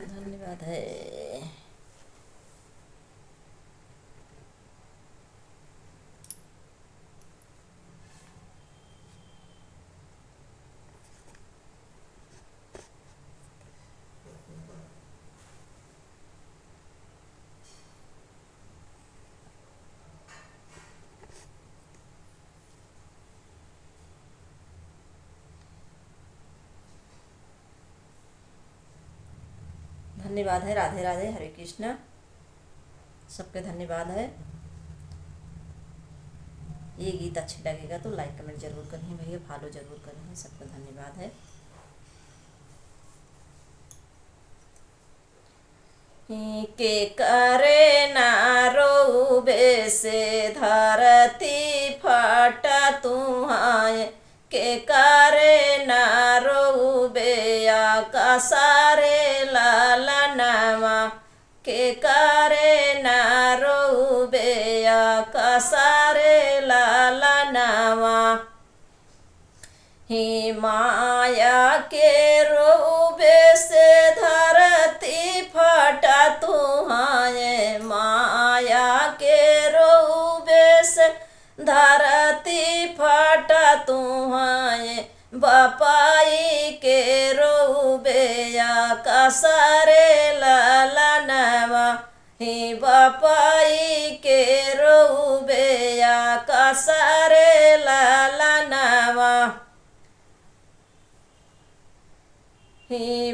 धन्यवाद है। धन्यवाद है। राधे राधे, हरे कृष्णा, सबके धन्यवाद है। ये गीत अच्छी लगेगा तो लाइक कमेंट जरूर करें भैया, फॉलो जरूर करें, सबका धन्यवाद है। के करे नारो बेसे धरती फटा तुहाए, के करे नारो बेया कसारे लाला नामा, के करे नारो बेया कसारे लाला नामा। ही माया के रोबे से धरती फटा तुहाए, माया के रोबे से धरती फटा तुहाए, बपाई के रोबे या कसरे लाला नवा। ही बपाई के रोबे या कसरे लाला नवा। ही